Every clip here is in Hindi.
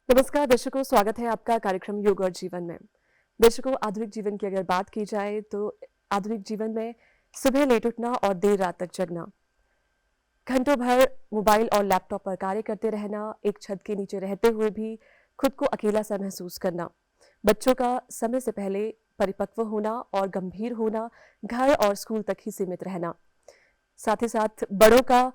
नमस्कार दर्शकों, स्वागत है आपका कार्यक्रम योग और जीवन में। दर्शकों, आधुनिक जीवन की अगर बात की जाए तो आधुनिक जीवन में सुबह लेट उठना और देर रात तक जगना, घंटों भर मोबाइल और लैपटॉप पर कार्य करते रहना, एक छत के नीचे रहते हुए भी खुद को अकेला सा महसूस करना, बच्चों का समय से पहले परिपक्व होना और गंभीर होना, घर और स्कूल तक ही सीमित रहना, साथ ही साथ बड़ों का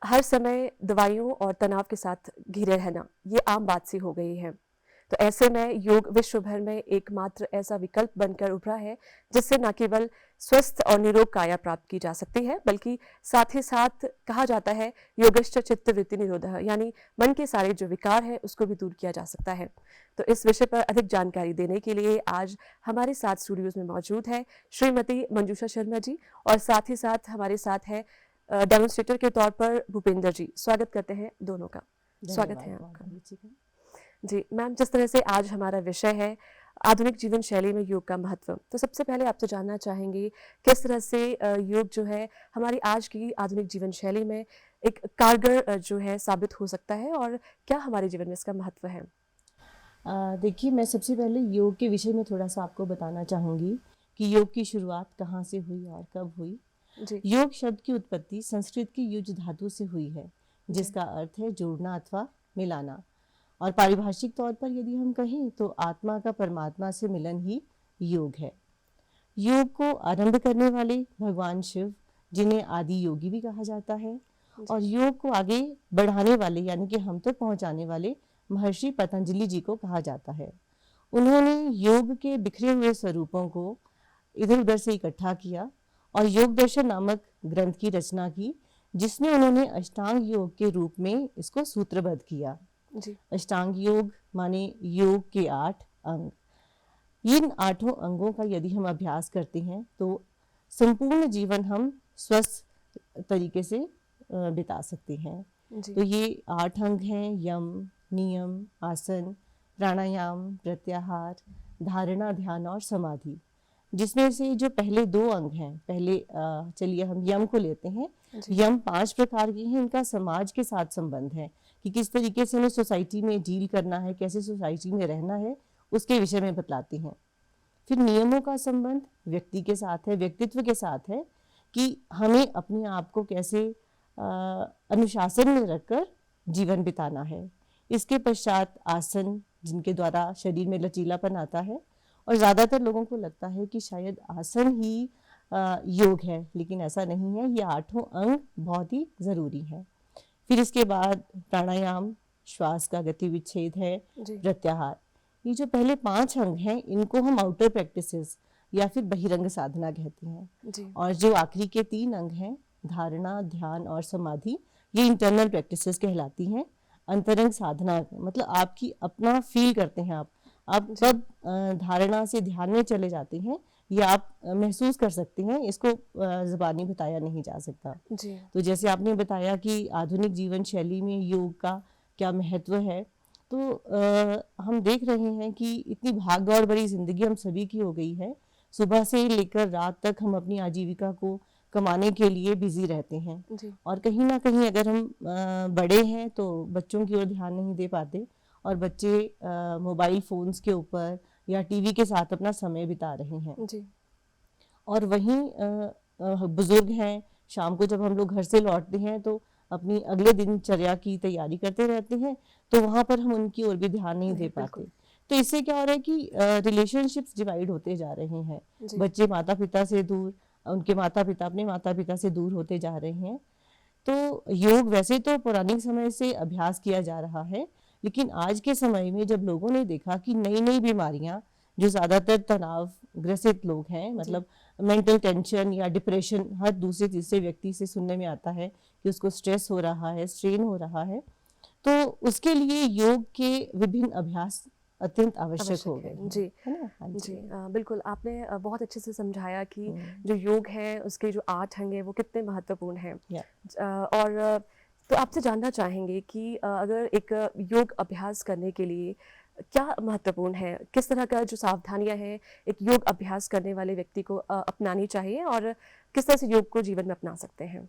हर समय दवाइयों और तनाव के साथ घिरे रहना, ये आम बात सी हो गई है। तो ऐसे में योग विश्व भर में एकमात्र ऐसा विकल्प बनकर उभरा है जिससे न केवल स्वस्थ और निरोग काया प्राप्त की जा सकती है, बल्कि साथ ही साथ कहा जाता है योगश्च चित्त वृत्ति निरोधः, यानी मन के सारे जो विकार है उसको भी दूर किया जा सकता है। तो इस विषय पर अधिक जानकारी देने के लिए आज हमारे साथ स्टूडियोज में मौजूद है श्रीमती मंजूषा शर्मा जी, और साथ ही साथ हमारे साथ है डेमोन्स्ट्रेटर के तौर पर भूपेंद्र जी। स्वागत करते हैं दोनों का। स्वागत है आपका जी मैम। जिस तरह से आज हमारा विषय है आधुनिक जीवन शैली में योग का महत्व, तो सबसे पहले आपसे जानना चाहेंगे किस तरह से योग जो है हमारी आज की आधुनिक जीवन शैली में एक कारगर जो है साबित हो सकता है, और क्या हमारे जीवन में इसका महत्व है? देखिए, मैं सबसे पहले योग के विषय में थोड़ा सा आपको बताना चाहूँगी कि योग की शुरुआत कहाँ से हुई और कब हुई। योग शब्द की उत्पत्ति संस्कृत की युज धातु से हुई है, जिसका अर्थ है जोड़ना अथवा मिलाना, और पारिभाषिक तौर पर यदि हम कहें तो आत्मा का परमात्मा से मिलन ही योग है। योग को आरंभ करने वाले भगवान शिव, जिन्हें आदि योगी भी कहा जाता है, और योग को आगे बढ़ाने वाले यानी कि हम तक पहुंचाने वाले महर्षि पतंजलि जी को कहा जाता है। उन्होंने योग के बिखरे हुए स्वरूपों को इधर उधर से इकट्ठा किया और योग दर्शन नामक ग्रंथ की रचना की, जिसमें उन्होंने अष्टांग योग के रूप में इसको सूत्रबद्ध किया। अष्टांग योग माने योग के 8 अंग। इन 8 अंगों का यदि हम अभ्यास करते हैं तो संपूर्ण जीवन हम स्वस्थ तरीके से बिता सकते हैं। तो ये 8 अंग हैं: यम, नियम, आसन, प्राणायाम, प्रत्याहार, धारणा, ध्यान और समाधि। जिसमें से जो पहले 2 अंग हैं, पहले चलिए हम यम को लेते हैं। यम 5 प्रकार के हैं। इनका समाज के साथ संबंध है कि किस तरीके से हमें सोसाइटी में डील करना है, कैसे सोसाइटी में रहना है, उसके विषय में बतलाती हैं। फिर नियमों का संबंध व्यक्ति के साथ है, व्यक्तित्व के साथ है कि हमें अपने आप को कैसे अनुशासन में रखकर जीवन बिताना है। इसके पश्चात आसन, जिनके द्वारा शरीर में लचीलापन आता है, और ज़्यादातर लोगों को लगता है कि शायद आसन ही योग है, लेकिन ऐसा नहीं है। ये 8 अंग बहुत ही ज़रूरी है। फिर इसके बाद प्राणायाम, श्वास का गति विच्छेद है, प्रत्याहार। ये जो पहले 5 अंग हैं, इनको हम आउटर प्रैक्टिसेस या फिर बहिरंग साधना कहते हैं। और जो आखिरी के 3 अंग हैं, धारणा, ध्यान और समाधि, ये इंटरनल प्रैक्टिसेस कहलाती हैं। अंतरंग साधना मतलब आपकी अपना फील करते हैं आप कब धारणा से ध्यान में चले जाते हैं, ये आप महसूस कर सकते हैं। इसको ज़बानी बताया नहीं जा सकता। तो जैसे आपने बताया कि आधुनिक जीवन शैली में योग का क्या महत्व है, तो हम देख रहे हैं कि इतनी भाग दौड़ भरी जिंदगी हम सभी की हो गई है। सुबह से लेकर रात तक हम अपनी आजीविका को कमाने के लिए बिजी रहते हैं, और कहीं ना कहीं अगर हम बड़े हैं तो बच्चों की ओर ध्यान नहीं दे पाते, और बच्चे मोबाइल फोन्स के ऊपर या टीवी के साथ अपना समय बिता रहे हैं। और वहीं बुजुर्ग हैं, शाम को जब हम लोग घर से लौटते हैं तो अपनी अगले दिनचर्या की तैयारी करते रहते हैं, तो वहाँ पर हम उनकी ओर भी ध्यान नहीं दे पाते। तो इससे क्या हो रहा है कि रिलेशनशिप्स डिवाइड होते जा रहे हैं। बच्चे माता पिता से दूर, उनके माता पिता अपने माता पिता से दूर होते जा रहे हैं। तो योग वैसे तो पौराणिक समय से अभ्यास किया जा रहा है, लेकिन आज के समय में जब लोगों ने देखा कि नई नई बीमारियां जो ज्यादातर तनाव ग्रसित लोग हैं, मतलब मेंटल टेंशन या डिप्रेशन हर दूसरे तीसरे व्यक्ति से सुनने में आता है कि उसको स्ट्रेस हो रहा है, स्ट्रेन हो रहा है, तो उसके लिए योग के विभिन्न अभ्यास अत्यंत आवश्यक हो गए हैं, जी है ना? हाँ जी जी। बिल्कुल आपने बहुत अच्छे से समझाया कि हम्म, जो योग है उसके जो 8 अंग हैं वो कितने महत्वपूर्ण हैं। या और तो आपसे जानना चाहेंगे कि अगर एक योग अभ्यास करने के लिए क्या महत्वपूर्ण है? किस तरह का जो सावधानियाँ हैं एक योग अभ्यास करने वाले व्यक्ति को अपनानी चाहिए और किस तरह से योग को जीवन में अपना सकते हैं?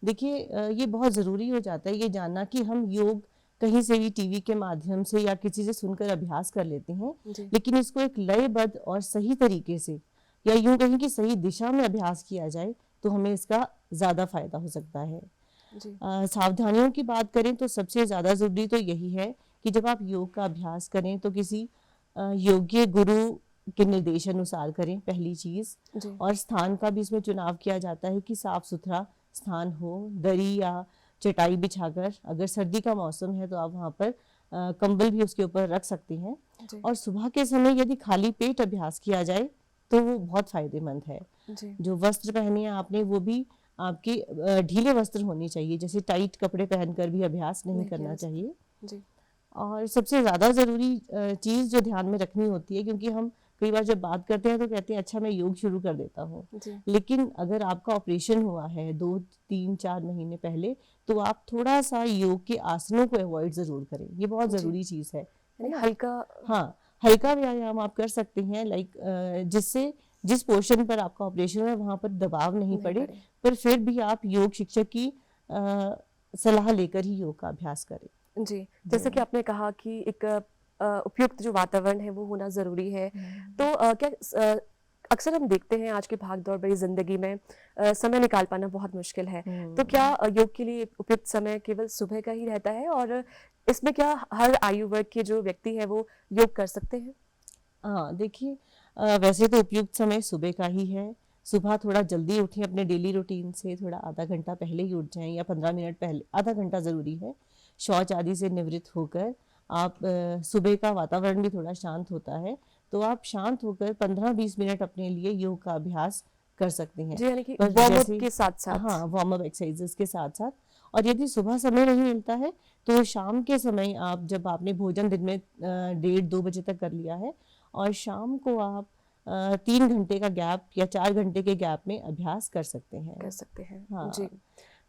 देखिए, ये बहुत ज़रूरी हो जाता है ये जानना कि हम योग कहीं से भी टीवी के माध्यम से या किसी से सुनकर अभ्यास कर लेते हैं, जी, लेकिन इसको एक लयबद्ध और सही तरीके से या यूं कहें कि सही दिशा में अभ्यास किया जाए तो हमें इसका ज़्यादा फायदा हो सकता है। जी, सावधानियों की बात करें तो सबसे ज़्यादा ज़रूरी तो यही है कि जब आप योग का अभ्यास करें तो किसी योग्य गुरु के निर्देश अनुसार करें, पहली चीज़। जी, और स्थान का भी इसमें चुनाव किया जाता है कि साफ सुथरा स्थान हो, दरी या चटाई बिछाकर, अगर सर्दी का मौसम है तो आप वहाँ पर कंबल भी उसके ऊपर रख सकती हैं। जी, और सुबह के समय यदि खाली पेट अभ्यास किया जाए तो वो बहुत फायदेमंद है। जी, जो वस्त्र पहने हैं आपने वो भी आपके ढीले वस्त्र होने चाहिए, जैसे टाइट कपड़े पहनकर भी अभ्यास नहीं नहीं किया करना जा सकता। चाहिए। जी, और सबसे ज़्यादा ज़रूरी चीज़ जो ध्यान में रखनी होती है, क्योंकि हम कई बार जब बात करते हैं तो कहते हैं अच्छा मैं योग शुरू कर देता हूँ, जी, लेकिन अगर आपका ऑपरेशन हुआ है 2 3 4 महीने पहले तो आप थोड़ा सा योग के आसनों को अवॉइड ज़रूर करें, ये बहुत जी, ज़रूरी चीज़ है यानी ना? हल्का हाँ, हल्का व्यायाम आप कर सकते हैं, लाइक जिससे जिस पोर्शन पर आपका ऑपरेशन है वहाँ पर दबाव नहीं नहीं पड़े, पड़े। पर फिर भी आप योग शिक्षक की सलाह लेकर ही योग का अभ्यास करें। जी, जी। जैसा कि आपने कहा कि एक उपयुक्त जो वातावरण है वो होना ज़रूरी है। तो अक्सर हम देखते हैं आज की भाग-दौड़ भरी ज़िंदगी में समय निकाल पाना बहुत मुश्किल है। तो क्या हुँ। योग के लिए एक उपयुक्त समय केवल सुबह का ही रहता है और इसमें क्या हर आयु वर्ग के जो व्यक्ति हैं वो योग कर सकते हैं? हाँ, देखिए, वैसे तो उपयुक्त समय सुबह का ही है। सुबह थोड़ा जल्दी उठें, अपने डेली रूटीन से थोड़ा आधा घंटा पहले ही उठ जाएँ या 15 मिनट पहले, आधा घंटा ज़रूरी है। शौच आदि से निवृत्त होकर आप सुबह का वातावरण भी थोड़ा शांत होता है, तो आप शांत होकर 15-20 मिनट अपने लिए योग का अभ्यास कर सकते हैं। जी, यानी कि पर वार्म अप जैसे के साथ-साथ। हाँ, वार्म अप एक्सरसाइज़ेज़ के साथ-साथ, और यदि सुबह समय नहीं मिलता है, तो शाम के समय आप, जब आपने भोजन दिन में 1:30-2 बजे तक कर लिया है और शाम को आप 3 घंटे का गैप या 4 घंटे के गैप में अभ्यास कर सकते कर हैं। सकते हैं। जी, हाँ,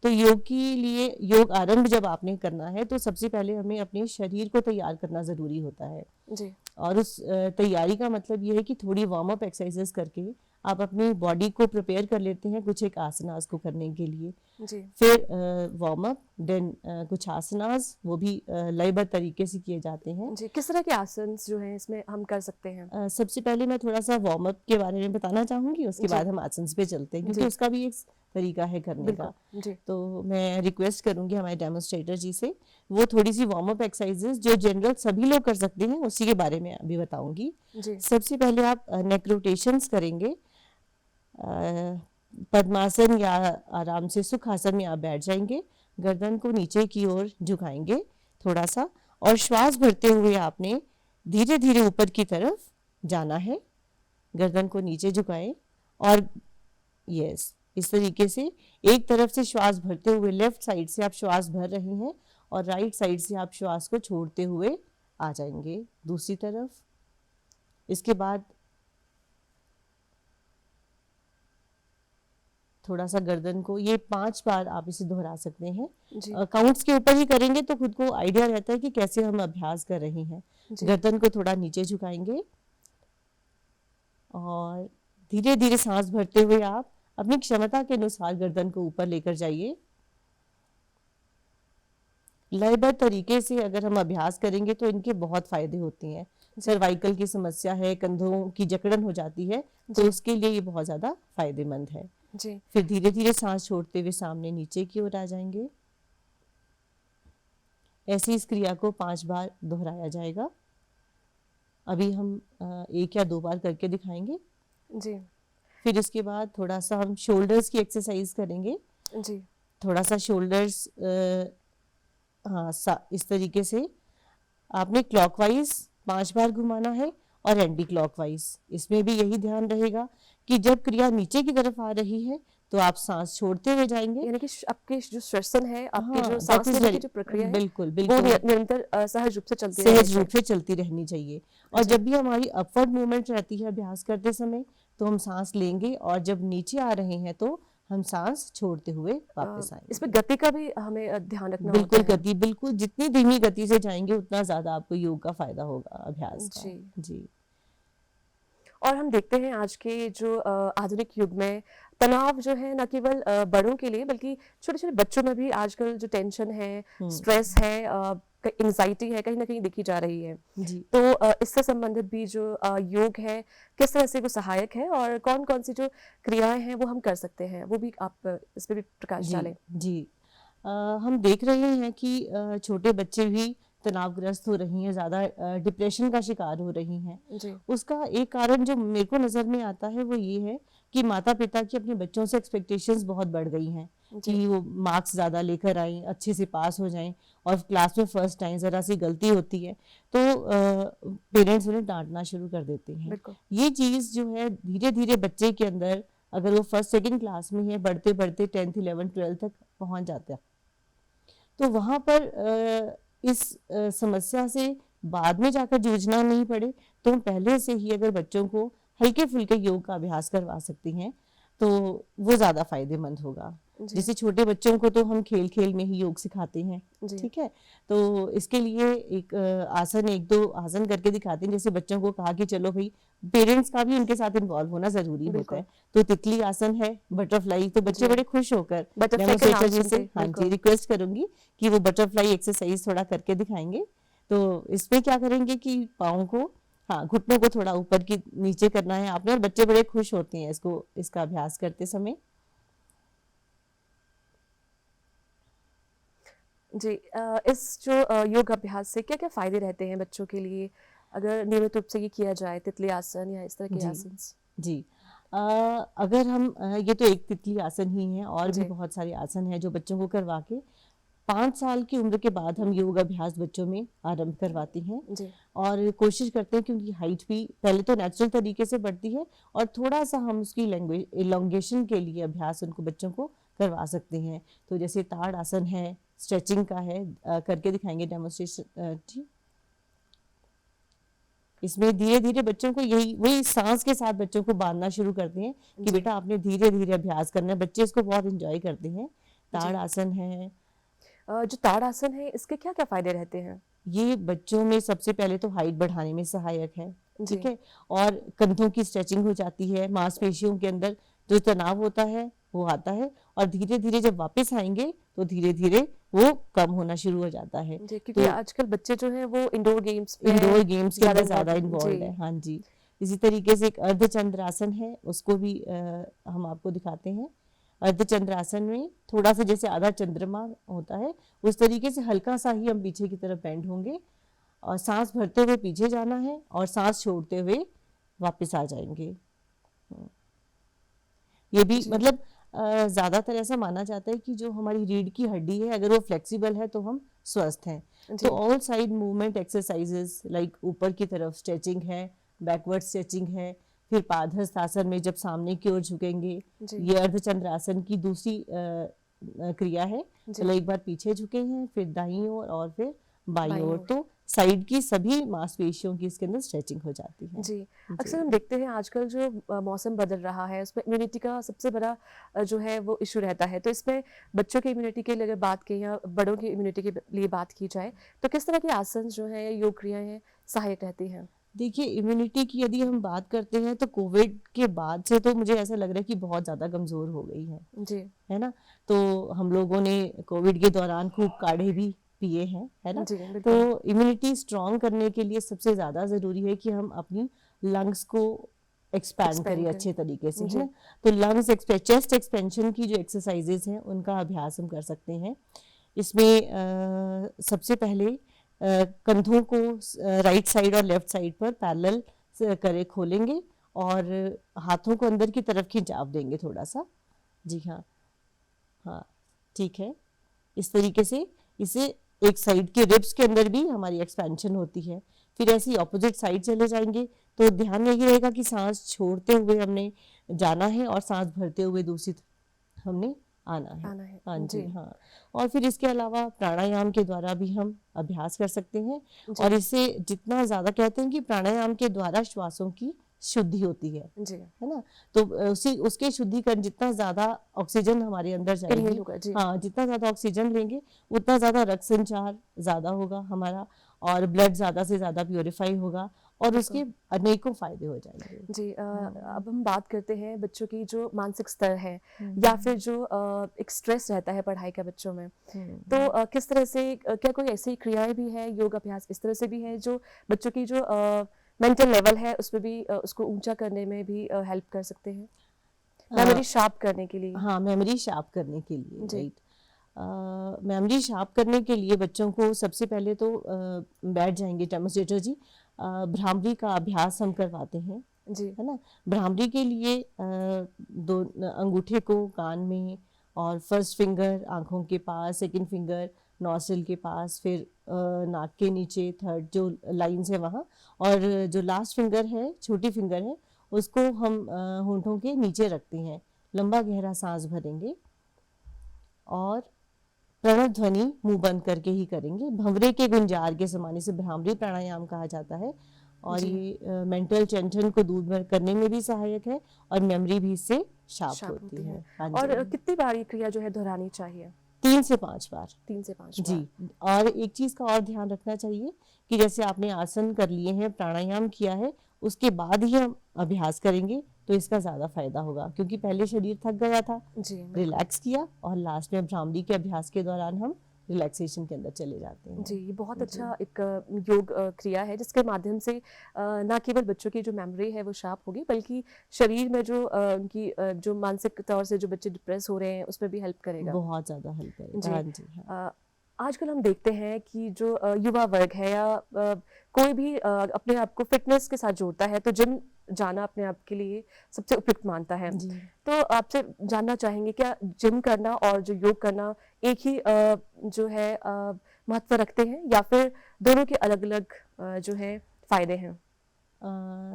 तो योग के लिए, योग आरंभ जब आपने करना है तो सबसे पहले हमें अपने शरीर को तैयार करना ज़रूरी होता है। जी, और उस तैयारी का मतलब ये है कि थोड़ी वार्म अप एक्सरसाइजेस करके आप अपनी बॉडी को प्रिपेयर कर लेते हैं कुछ एक आसनास को करने के लिए। जी, फिर वार्म अप, देन कुछ आसनास, वो भी लयबद्ध तरीके से किए जाते हैं। जी, किस तरह के आसन्स जो हैं इसमें हम कर सकते हैं? सबसे पहले मैं थोड़ा सा वार्म अप के बारे में बताना चाहूँगी, उसके जी, बाद हम आसन्स पे चलते हैं, क्योंकि जी, उसका भी एक तरीका है करने का। बिल्कुल। जी, तो मैं रिक्वेस्ट करूँगी हमारे डेमोन्स्ट्रेटर जी से, वो थोड़ी सी वार्म अप एक्सरसाइजेस जो जनरल सभी लोग कर सकते हैं उसी के बारे में अभी बताऊँगी। जी, सबसे पहले आप नेक रोटेशंस करेंगे। अ, पद्मासन या आराम से सुखासन में आप बैठ जाएंगे, गर्दन को नीचे की ओर झुकाएंगे थोड़ा सा, और श्वास भरते हुए आपने धीरे धीरे ऊपर की तरफ जाना है। गर्दन को नीचे झुकाएं और यस, इस तरीके से एक तरफ से श्वास भरते हुए, लेफ्ट साइड से आप श्वास भर रहे हैं और राइट साइड से आप श्वास को छोड़ते हुए आ जाएंगे दूसरी तरफ। इसके बाद थोड़ा सा गर्दन को, ये 5 बार आप इसे दोहरा सकते हैं। जी, काउंट्स के ऊपर ही करेंगे तो खुद को आइडिया रहता है कि कैसे हम अभ्यास कर रहे हैं। जी, गर्दन को थोड़ा नीचे झुकाएंगे और धीरे धीरे सांस भरते हुए आप अपनी क्षमता के अनुसार गर्दन को ऊपर लेकर जाइए। लयबद्ध तरीके से अगर हम अभ्यास करेंगे तो इनके बहुत फायदे होते हैं। सर्वाइकल की समस्या है, कंधों की जकड़न हो जाती है, तो जी, उसके लिए ये बहुत ज़्यादा फायदेमंद है। जी, फिर धीरे धीरे सांस छोड़ते हुए सामने नीचे की ओर आ जाएंगे। ऐसी इस क्रिया को 5 बार दोहराया जाएगा। अभी हम 1 या 2 बार करके दिखाएंगे। जी, फिर इसके बाद थोड़ा सा हम शोल्डर्स की एक्सरसाइज करेंगे। जी, थोड़ा सा शोल्डर्स, हाँ, इस तरीके से आपने क्लॉकवाइज 5 बार घुमाना है और एंटी क्लॉकवाइज। इसमें भी यही ध्यान रहेगा कि जब क्रिया नीचे की तरफ आ रही है तो आप सांस छोड़ते हुए जाएंगे। यानी कि आपके जो श्वसन है, आपकी हाँ, जो दैट सांस इज लेने की वेरी, जो प्रक्रिया है, बिल्कुल वो बिल्कुल निरंतर सहज रूप से चलती रहनी सहज चाहिए। रूप से चलती रहनी चाहिए। और जी। जब भी हमारी अपवर्ड मूवमेंट रहती है अभ्यास करते समय, तो हम सांस लेंगे और जब नीचे आ रहे हैं तो हम सांस छोड़ते हुए वापस इसमें आएंगे। गति का भी हमें ध्यान रखना होता बिल्कुल है। गति, बिल्कुल जितनी धीमी गति से जाएंगे उतना ज्यादा आपको योग का फायदा होगा, अभ्यास का। जी। जी और हम देखते हैं आज के जो आधुनिक युग में तनाव जो है न केवल बड़ों के लिए बल्कि छोटे-छोटे बच्चों में भी आजकल जो टेंशन है, स्ट्रेस है, एंग्जायटी है, कहीं न कहीं दिखी जा रही है। जी तो इससे संबंधित भी जो योग है, किस तरह से वो सहायक है और कौन-कौन सी जो क्रियाएँ हैं वो हम कर सकते हैं? वो भी आप इस पे भी प्रकाश जी डालें। जी हम देख रहे हैं कि छोटे बच्चे भी तनावग्रस्त हो रही हैं, ज़्यादा डिप्रेशन का शिकार हो रही हैं। जी, उसका एक कारण जो मेरे को नज़र में आता है वो ये है कि माता-पिता की अपने बच्चों से एक्सपेक्टेशंस बहुत बढ़ गई हैं जी। कि वो मार्क्स ज़्यादा लेकर आएँ, अच्छे से पास हो जाएँ और क्लास में फर्स्ट आएँ। ज़रा-सी गलती होती है तो पेरेंट्स उन्हें डाँटना शुरू कर देते हैं। बिल्कुल। ये चीज़ जो है धीरे-धीरे बच्चे के अंदर, अगर वो फर्स्ट सेकंड क्लास में है, बढ़ते-बढ़ते 10th 11th 12th तक पहुँच जाता है। तो वहाँ पर इस समस्या से बाद में जाकर जूझना नहीं पड़े, तो हम पहले से ही अगर बच्चों को हल्के-फुल्के योग का अभ्यास करवा सकती हैं, तो वो ज़्यादा फ़ायदेमंद होगा। जी, जैसे छोटे बच्चों को तो हम खेल-खेल में ही योग सिखाते हैं, जी, ठीक है? तो इसके लिए एक आसन 1-2 आसन करके दिखाते हैं, जैसे बच्चों को कहा कि चलो भई, पेरेंट्स का भी उनके साथ इन्वॉल्व होना ज़रूरी होता बिल्कुल। है। तो तितली आसन है, बटरफ्लाई, तो बच्चे जी, बड़े खुश होकर बटरफ्लाई का नाम डेमोन्स्ट्रेटर जी सुनते से, ही हाँ जी, बिल्कुल। रिक्वेस्ट करूँगी कि वो बटरफ्लाई एक्सरसाइज थोड़ा करके दिखाएँगे। तो इसमें क्या करेंगे कि पाँव को, हाँ, घुटनों को थोड़ा ऊपर की नीचे करना है आपने, और बच्चे बड़े खुश होते हैं इसका अभ्यास करते समय। जी इस जो योग अभ्यास से क्या-क्या फ़ायदे रहते हैं बच्चों के लिए, अगर नियमित रूप से ये किया जाए, तितली आसन या इस तरह के जी, आसन? जी। अ, अगर हम ये तो एक तितली आसन ही है, और भी जी, बहुत सारे आसन हैं जो बच्चों को करवा के 5 साल की उम्र के बाद हम योग अभ्यास बच्चों में आरंभ करवाते हैं। जी, और कोशिश करते हैं कि उनकी हाइट भी पहले तो नेचुरल तरीके से बढ़ती है, और थोड़ा-सा हम उसकी लैंग्वेज इलॉन्गेशन के लिए अभ्यास उनको बच्चों को करवा सकते हैं। तो जैसे ताड़ आसन है, स्ट्रेचिंग का है, करके दिखाएँगे डेमोन्स्ट्रेशन जी। इसमें धीरे-धीरे बच्चों को यही वही साँस के साथ बच्चों को बाँधना शुरू करते हैं कि जी, बेटा आपने धीरे-धीरे अभ्यास करना है। बच्चे इसको बहुत एन्जॉय करते हैं। ताड़ जी। आसन है, जो ताड़ आसन है, इसके क्या-क्या फ़ायदे रहते हैं? ये बच्चों में सबसे पहले तो हाइट बढ़ाने में सहायक है, ठीक जी, है? और कंधों की स्ट्रेचिंग हो जाती है, मांसपेशियों के अंदर जो तनाव होता है, वो आता है, और धीरे-धीरे जब वापस आएँगे, तो धीरे-धीरे वो कम होना शुरू हो जाता है। जी, क्योंकि तो आजकल बच्चे जो हैं वो इंडोर गेम्स में इंडोर गेम्स के ज़्यादा अंदर ज़्यादा इन्वॉल्व इन्वॉल्व्ड है। जी, हाँ जी। इसी तरीके से एक अर्धचंद्रासन है, उसको भी हम आपको दिखाते हैं। अर्धचंद्रासन में थोड़ा-सा जैसे आधा चंद्रमा होता है, उस तरीके से हल्का-सा ही हम पीछे की तरफ बेंड होंगे, और साँस भरते हुए पीछे जाना है और साँस छोड़ते हुए वापस आ जाएँगे। ये भी जी, मतलब ज़्यादातर ऐसा माना जाता है कि जो हमारी रीढ़ की हड्डी है, अगर वो फ्लेक्सिबल है तो हम स्वस्थ हैं। तो जी, all side movement exercises like ऊपर की तरफ स्ट्रेचिंग है, बैकवर्ड स्ट्रेचिंग है, फिर पादहस्त आसन में जब सामने की ओर झुकेंगे, जी, ये अर्धचंद्रासन की दूसरी क्रिया है। जी, चलो एक बार पीछे झुके हैं, फिर दाईं ओर और फिर बाईं बाईं ओर, ओर। तो साइड की सभी मांसपेशियों की इसके अंदर स्ट्रेचिंग हो जाती है। जी, जी अक्सर हम देखते हैं आजकल जो मौसम बदल रहा है उसमें इम्यूनिटी का सबसे बड़ा जो है वो इश्यू रहता है। तो इसमें बच्चों की इम्यूनिटी के लिए अगर बात की या बड़ों की इम्यूनिटी के लिए बात की जाए, तो किस तरह के आसन जो हैं, योग क्रियाएँ हैं, सहायक रहती हैं? देखिए, इम्यूनिटी की यदि हम बात करते हैं तो कोविड के बाद से तो मुझे ऐसा लग रहा है कि बहुत ज़्यादा कमज़ोर हो गई जी, है ना? तो हम लोगों ने कोविड के दौरान खूब काढ़े भी पिए हैं, है ना? जी, बिल्कुल। तो इम्यूनिटी स्ट्रॉन्ग करने के लिए सबसे ज़्यादा ज़रूरी है कि हम अपनी लंग्स को एक्सपैंड एक्सपेंड करें अच्छे तरीके से, करें। है जी, ना? तो चेस्ट एक्सपेंशन की जो एक्सरसाइजेज़ हैं, उनका अभ्यास हम कर सकते हैं। इसमें सबसे पहले कंधों को राइट साइड और लेफ्ट साइड पर पैरेलल करे खोलेंगे, और हाथों को अंदर की तरफ खिंचाव देंगे थोड़ा-सा। जी हाँ, हाँ, ठीक है। इस तरीके से इसे एक साइड के रिब्स के अंदर भी हमारी एक्सपेंशन होती है। फिर ऐसे ही ऑपोजिट साइड चले जाएंगे, तो ध्यान यही रहेगा कि सांस छोड़ते हुए हमने जाना है और सांस भरते हुए दूसरी तरफ हमने आना है। हाँ जी। जी, हाँ। और फिर इसके अलावा प्राणायाम के द्वारा भी हम अभ्यास कर सकते हैं, और जी। इससे जितना ज्यादा, कहते हैं कि प्राणायाम के द्वारा श्वासों की शुद्धि होती जी। है ना। तो उसी उसके शुद्धिकरण, जितना ज्यादा ऑक्सीजन हमारे अंदर इनहेल जाएगी, होगा जी। हाँ, जितना ज्यादा ऑक्सीजन लेंगे उतना ज्यादा रक्त संचार ज्यादा होगा हमारा, और ब्लड ज्यादा से ज्यादा प्योरीफाई होगा, और उसके बिल्कुल। अनेकों फायदे हो जाएंगे। जी हाँ। अब हम बात करते हैं बच्चों की जो मानसिक स्तर है या फिर हम्म, जो एक स्ट्रेस रहता है पढ़ाई का बच्चों में, तो हम्म। किस तरह से क्या कोई ऐसी क्रियाएं भी है, योग अभ्यास इस तरह से भी है जो बच्चों की जो मेंटल लेवल है उसमें भी उसको ऊंचा करने में भी हेल्प कर सकते हैं, अ, मेमोरी शार्प करने के लिए? हाँ, मेमोरी शार्प करने के लिए, जी। राइट। मेमोरी शार्प करने के लिए बच्चों को सबसे पहले तो बैठ जाएंगे डेमोस्ट्रेटर जी, भ्रामरी का अभ्यास हम करवाते हैं, जी। है ना। भ्रामरी के लिए दो अंगूठे को कान में, और फर्स्ट फिंगर आंखों के पास, सेकंड फिंगर नॉस्ट्रिल के पास, फिर नाक के नीचे थर्ड जो लाइंस है वहाँ, और जो लास्ट फिंगर है, छोटी फिंगर है, उसको हम होंठों के नीचे रखते हैं। लंबा गहरा सांस भरेंगे और प्रणव ध्वनि मुंह बंद करके ही करेंगे, भंवरे के गुंजार के समान। इसे भ्रामरी प्राणायाम कहा जाता है, और जी। ये मेंटल टेंशन को दूर करने में भी सहायक है, और मेमोरी भी इससे शार्प शार्प होती होती है। है। हाँ और जी, कितनी बार ये क्रिया जो है दोहरानी चाहिए? 3 से 5 बार। 3 से 5 बार। जी। और एक चीज का और ध्यान रखना चाहिए कि जैसे आपने आसन कर लिए हैं, प्राणायाम किया है, उसके बाद ही हम अभ्यास करेंगे तो इसका ज्यादा फायदा होगा, क्योंकि पहले शरीर थक गया था, जी बिल्कुल। रिलैक्स किया, और लास्ट में भ्रामरी के अभ्यास के दौरान हम रिलैक्सेशन के अंदर चले जाते हैं। जी, ये बहुत जी। अच्छा एक योग क्रिया है जिसके माध्यम से ना केवल बच्चों की जो मेमोरी है वो शार्प होगी, बल्कि शरीर में जो उनकी जो मानसिक तौर से जो बच्चे डिप्रेस हो रहे हैं उसमें भी हेल्प करेगा। बहुत ज्यादा हेल्प करेगा। जी। हाँ जी, हाँ। आजकल हम देखते हैं कि जो युवा वर्ग है या कोई भी अपने आप को फिटनेस के साथ जोड़ता है तो जिम जाना अपने आप के लिए सबसे उपयुक्त मानता है। जी। तो आपसे जानना चाहेंगे क्या जिम करना और जो योग करना एक ही जो है महत्व रखते हैं या फिर दोनों के अलग-अलग जो है फ़ायदे हैं?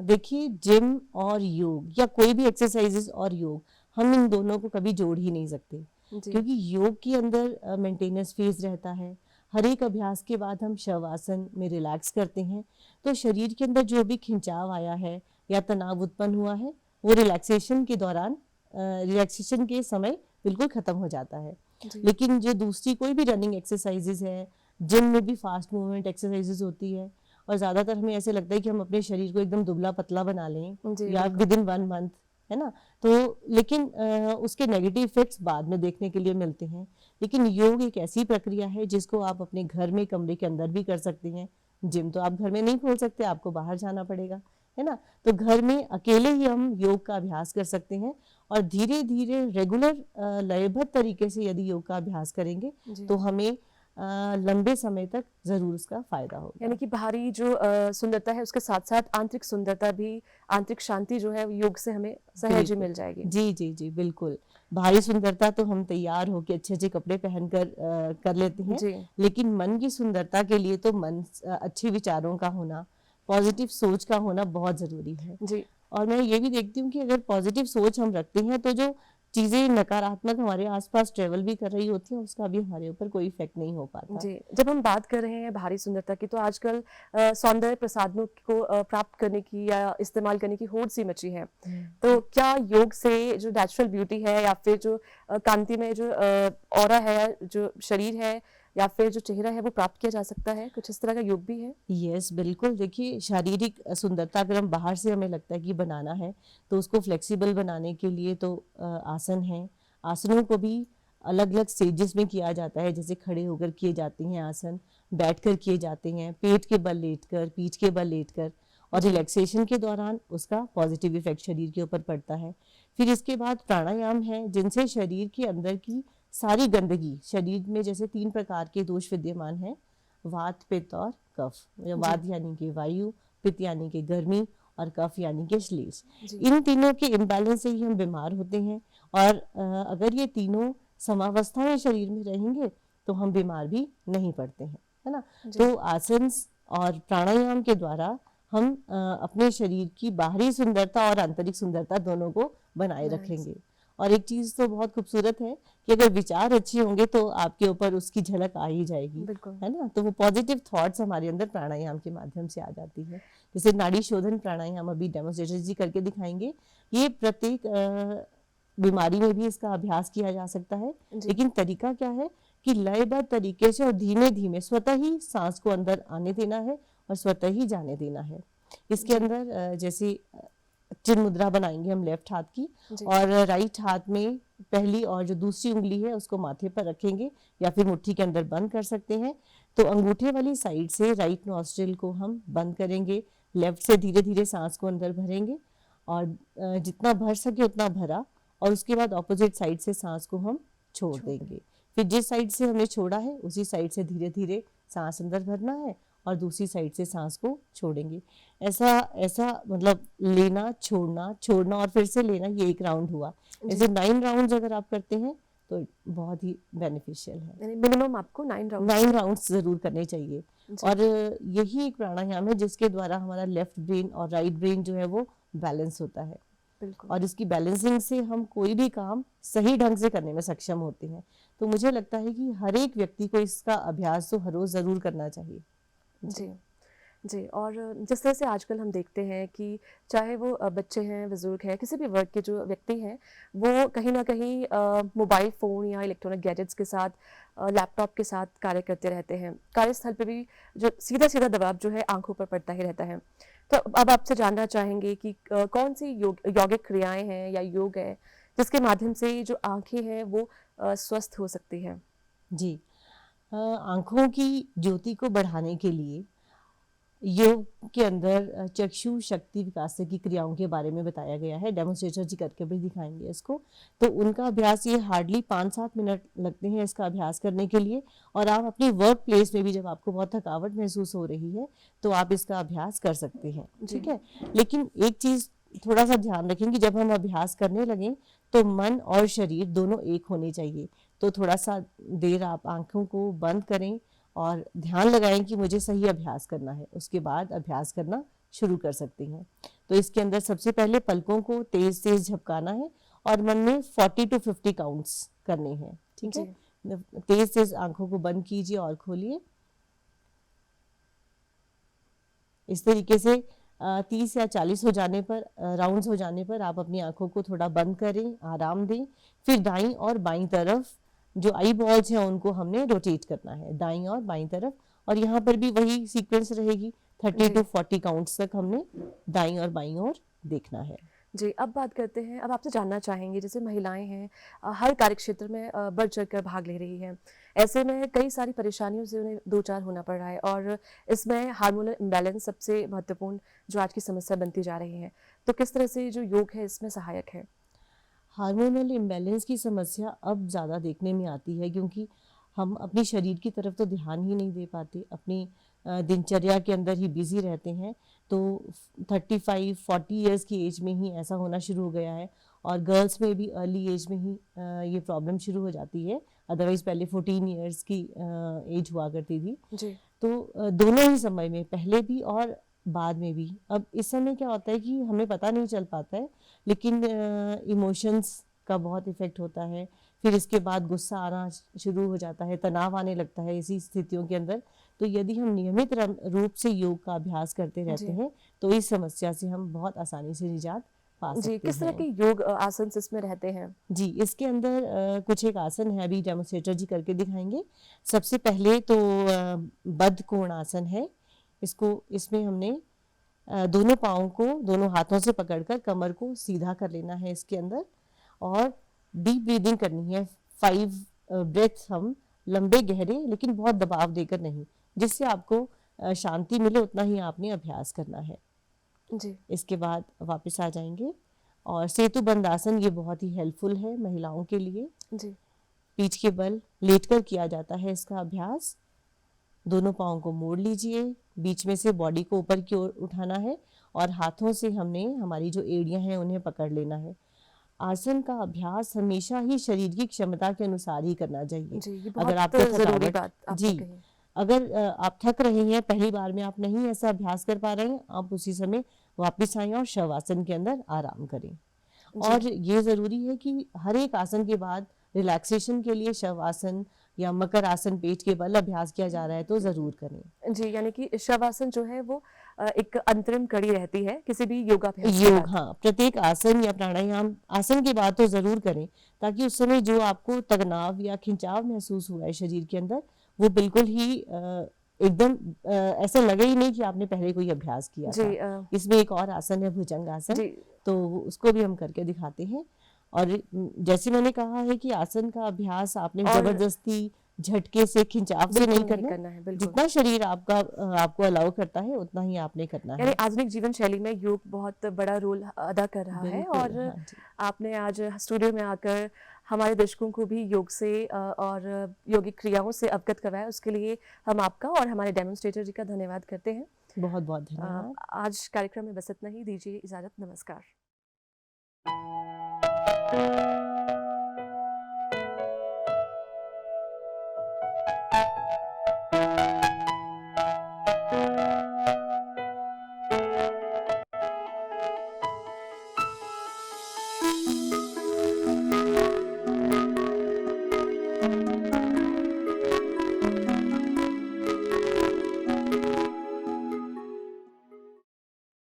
देखिए, जिम और योग, या कोई भी एक्सरसाइजेस और योग, हम इन दोनों को कभी जोड़ ही नहीं सकते, जी। क्योंकि योग के अंदर मेंटेनेंस फेज रहता है। हर एक अभ्यास के बाद हम शवासन में रिलैक्स करते हैं, तो शरीर के अंदर जो भी खिंचाव आया है या तनाव उत्पन्न हुआ है, वो रिलैक्सेशन के दौरान, रिलैक्सेशन के समय बिल्कुल खत्म हो जाता है। जी। लेकिन जो दूसरी कोई भी रनिंग एक्सरसाइजेज है, जिम में भी फास्ट मूवमेंट एक्सरसाइजेज होती है, और ज़्यादातर हमें ऐसे लगता है कि हम अपने शरीर को एकदम दुबला पतला बना लें, जी, या बिल्कुल। विद इन 1 मंथ, है ना। तो लेकिन उसके नेगेटिव इफेक्ट्स बाद में देखने के लिए मिलते हैं। लेकिन योग एक ऐसी प्रक्रिया है जिसको आप अपने घर में, कमरे के अंदर भी कर सकते हैं। जिम तो आप घर में नहीं खोल सकते, आपको बाहर जाना पड़ेगा, है ना। तो घर में अकेले ही हम योग का अभ्यास कर सकते हैं, और धीरे धीरे रेगुलर लयबद्ध तरीके से यदि योग का अभ्यास करेंगे जी। तो हमें लंबे समय तक जरूर उसका फायदा यानी होगा। कि बाहरी जो सुंदरता है उसके साथ-साथ आंतरिक सुंदरता भी, आंतरिक शांति जो है योग से हमें सहज ही बिल्कुल। मिल जाएगी। जी, जी, जी, बिल्कुल। बाहरी सुंदरता तो हम तैयार होके अच्छे-अच्छे कपड़े पहनकर कर लेते हैं, जी। लेकिन मन की सुंदरता के लिए तो अच्छे विचारों का होना, पॉजिटिव सोच का होना बहुत ज़रूरी है। जी। और मैं ये भी देखती हूँ कि अगर पॉजिटिव सोच हम रखते हैं, तो जो चीज़ें नकारात्मक हमारे आस-पास ट्रैवल भी कर रही होती हैं, उसका भी हमारे ऊपर कोई इफ़ेक्ट नहीं हो पाता। जी, जब हम बात कर रहे हैं बाहरी सुंदरता की तो आजकल सौंदर्य प्रसाधनों को प्राप्त करने की या इस्तेमाल करने की होड़ सी मची है। तो हुँ। क्या योग से जो नेचुरल ब्यूटी है या फिर जो कांतिमय जो ऑरा है, जो शरीर है या फिर जो चेहरा है वो प्राप्त किया जा सकता है? कुछ इस तरह का योग भी है? यस, बिल्कुल। देखिए, शारीरिक सुंदरता अगर हम बाहर से हमें लगता है कि बनाना है, तो उसको फ्लेक्सिबल बनाने के लिए तो आसन हैं। आसनों को भी अलग-अलग स्टेजेस में किया जाता है, जैसे खड़े होकर किए जाते हैं आसन, बैठकर किए जाते हैं, पेट के बल लेटकर, पीठ के बल लेटकर, और जी। रिलैक्सेशन के दौरान उसका पॉजिटिव इफेक्ट शरीर के ऊपर पड़ता है। फिर इसके बाद प्राणायाम है, जिनसे शरीर के अंदर की सारी गंदगी, शरीर में जैसे 3 प्रकार के दोष विद्यमान हैं, वात, पित्त और कफ। या जी। वात यानी कि वायु, पित्त यानी कि गर्मी, और कफ यानी कि श्लेष। जी। इन तीनों के इम्बैलेंस से ही हम बीमार होते हैं, और अगर ये तीनों समावस्था में शरीर में रहेंगे तो हम बीमार भी नहीं पड़ते हैं, है ना। जी। तो आसन और प्राणायाम के द्वारा हम अपने शरीर की बाहरी सुंदरता और आंतरिक सुंदरता दोनों को बनाए रखेंगे। और एक चीज तो बहुत खूबसूरत है कि अगर विचार अच्छे होंगे तो आपके ऊपर उसकी झलक आ ही जाएगी, है ना। तो वो पॉजिटिव थॉट्स हमारे अंदर प्राणायाम के माध्यम से आ जाती है। जैसे नाड़ी शोधन प्राणायाम अभी डेमोन्स्ट्रेटर जी करके दिखाएंगे। ये प्रत्येक बीमारी में भी इसका अभ्यास किया जा सकता है, लेकिन तरीका क्या है कि लयबद्ध तरीके से और धीमे धीमे स्वतः ही सांस को अंदर आने देना है और स्वतः ही जाने देना है। इसके अंदर जैसे चिन्ह मुद्रा बनाएंगे हम लेफ्ट हाथ की, और राइट हाथ में पहली और जो दूसरी उंगली है उसको माथे पर रखेंगे या फिर मुट्ठी के अंदर बंद कर सकते हैं। तो अंगूठे वाली साइड से राइट नॉस्ट्रिल को हम बंद करेंगे, लेफ्ट से धीरे धीरे सांस को अंदर भरेंगे और जितना भर सके उतना भरा, और उसके बाद ऑपोजिट साइड से सांस को हम छोड़ देंगे। फिर जिस साइड से हमने छोड़ा है उसी साइड से धीरे धीरे सांस अंदर भरना है और दूसरी साइड से सांस को छोड़ेंगे। ऐसा मतलब लेना छोड़ना छोड़ना और फिर से लेना, ये एक राउंड हुआ। ऐसे 9 राउंड्स अगर आप करते हैं तो बहुत ही बेनिफिशियल है। मिनिमम आपको 9 राउंड्स जरूर करने चाहिए। और यही एक प्राणायाम है जिसके द्वारा हमारा लेफ्ट ब्रेन और राइट ब्रेन जो है वो बैलेंस होता है। और इसकी बैलेंसिंग से हम कोई भी काम सही ढंग से करने में सक्षम होते हैं। तो मुझे लगता है कि हर एक व्यक्ति को इसका अभ्यास तो हर रोज जरूर करना चाहिए। जी जी। और जिस तरह से आजकल हम देखते हैं कि चाहे वो बच्चे हैं, बुजुर्ग हैं, किसी भी वर्ग के जो व्यक्ति हैं, वो कहीं ना कहीं मोबाइल फ़ोन या इलेक्ट्रॉनिक गैजेट्स के साथ, लैपटॉप के साथ कार्य करते रहते हैं। कार्यस्थल पे भी जो सीधा सीधा दबाव जो है आंखों पर पड़ता ही रहता है। तो अब आपसे जानना चाहेंगे कि कौन सी यौगिक क्रियाएं हैं या योग है जिसके माध्यम से जो आंखें हैं वो स्वस्थ हो सकती हैं। जी, आंखों की ज्योति को बढ़ाने के लिए योग के अंदर चक्षु शक्ति विकास की क्रियाओं के बारे में बताया गया है। डेमोन्स्ट्रेटर जी करके भी दिखाएंगे इसको। तो उनका अभ्यास, ये हार्डली 5-7 मिनट लगते हैं इसका अभ्यास करने के लिए। और आप अपनी वर्क प्लेस में भी जब आपको बहुत थकावट महसूस हो रही है तो आप इसका अभ्यास कर सकते हैं, ठीक है। लेकिन एक चीज थोड़ा सा ध्यान रखें कि जब हम अभ्यास करने लगें तो मन और शरीर दोनों एक होने चाहिए। तो थोड़ा सा देर आप आंखों को बंद करें और ध्यान लगाएं कि मुझे सही अभ्यास करना है, उसके बाद अभ्यास करना शुरू कर सकते हैं। तो इसके अंदर सबसे पहले पलकों को तेज तेज झपकाना है और मन में 40 to 50 काउंट्स करने हैं, ठीक है। तेज तेज आंखों को बंद कीजिए और खोलिए। इस तरीके से 30 या 40 हो जाने पर, राउंड्स हो जाने पर आप अपनी आंखों को थोड़ा बंद करें, आराम दें। फिर दाईं और बाईं तरफ जो आई बॉल्स हैं उनको हमने रोटेट करना है, दाईं और बाईं तरफ। और यहाँ पर भी वही सीक्वेंस रहेगी, 30 to 40 काउंट्स तक हमने दाईं और बाईं ओर देखना है। जी, अब बात करते हैं, अब आपसे जानना चाहेंगे, जैसे महिलाएं हैं, हर कार्यक्षेत्र में बढ़ चढ़कर भाग ले रही हैं। ऐसे में कई सारी परेशानियों से उन्हें दो चार होना पड़ रहा है और इसमें हार्मोनल इम्बैलेंस सबसे महत्वपूर्ण जो आज की समस्या बनती जा रही है। तो किस तरह से जो योग है इसमें सहायक है? हार्मोनल इम्बैलेंस की समस्या अब ज़्यादा देखने में आती है क्योंकि हम अपने शरीर की तरफ तो ध्यान ही नहीं दे पाते, अपनी दिनचर्या के अंदर ही बिजी रहते हैं। तो 35-40 ईयर्स की एज में ही ऐसा होना शुरू हो गया है और गर्ल्स में भी अर्ली एज में ही ये प्रॉब्लम शुरू हो जाती है। अदरवाइज पहले 14 ईयर्स की एज हुआ करती थी जी। तो दोनों ही समय में, पहले भी और बाद में भी। अब इस समय क्या होता है कि हमें पता नहीं चल पाता है, लेकिन इमोशंस का बहुत इफेक्ट होता है। फिर इसके बाद गुस्सा आना शुरू हो जाता है, तनाव आने लगता है इसी स्थितियों के अंदर। तो यदि हम नियमित रूप से योग का अभ्यास करते रहते हैं तो इस समस्या से हम बहुत आसानी से निजात पा सकते हैं। किस तरह के योग आसन इसमें रहते हैं? जी, इसके अंदर कुछ एक आसन है, अभी डेमोन्स्ट्रेटर जी करके दिखाएंगे। सबसे पहले तो बद्ध कोण आसन है। इसमें हमने दोनों पाँव को दोनों हाथों से पकड़कर कमर को सीधा कर लेना है इसके अंदर, और डीप ब्रीदिंग करनी है। 5 ब्रेथ हम लंबे गहरे, लेकिन बहुत दबाव देकर नहीं, जिससे आपको शांति मिले उतना ही आपने अभ्यास करना है जी। इसके बाद वापस आ जाएंगे और सेतु बंद आसन, ये बहुत ही हेल्पफुल है महिलाओं के लिए जी। पीठ के बल लेटकर किया जाता है इसका अभ्यास। दोनों पाँव को मोड़ लीजिए, बीच में से बॉडी को ऊपर की ओर उठाना है और हाथों से हमने हमारी जो एड़ियां हैं उन्हें पकड़ लेना है। आसन का अभ्यास हमेशा ही शरीर की क्षमता के अनुसार ही करना चाहिए। जी, अगर आपको थकावट अगर आप थक रहे हैं, पहली बार में आप नहीं ऐसा अभ्यास कर पा रहे हैं, आप उसी समय वापस आएं और शवासन के अंदर आराम करें। और जी। ये ज़रूरी है कि हर एक आसन के बाद रिलैक्सेशन के लिए शवासन या मकर आसन, पेट के बल अभ्यास किया जा रहा है तो ज़रूर करें। जी, यानी कि शवासन जो है वो एक अंतरिम कड़ी रहती है किसी भी योगाभ्यास के योग, बाद। हाँ, प्रत्येक आसन या प्राणायाम आसन के बाद तो ज़रूर करें, ताकि उस समय जो आपको तनाव या खिंचाव महसूस हुआ है शरीर के अंदर, वो बिल्कुल ही एकदम ऐसा लगे ही नहीं कि आपने पहले कोई अभ्यास किया जी था। इसमें एक और आसन है भुजंगासन, जी। तो उसको भी हम करके दिखाते हैं। और जैसे मैंने कहा है कि आसन का अभ्यास आपने और ज़बरदस्ती, झटके से, खिंचाव से बिल्कुल नहीं नहीं करना है। करना है, बिल्कुल। जितना शरीर आपका आपको अलाउ करता है, उतना ही आपने करना यानी है। आधुनिक जीवन शैली में योग बहुत बड़ा रोल अदा कर रहा है बिल्कुल, और हाँ जी। आपने आज स्टूडियो में आकर हमारे दर्शकों को भी योग से और योगिक क्रियाओं से अवगत करवाया, उसके लिए हम आपका और हमारे डेमोन्स्ट्रेटर जी का धन्यवाद करते हैं। बहुत-बहुत धन्यवाद। आज कार्यक्रम में बस इतना ही, दीजिए इजाज़त, नमस्कार।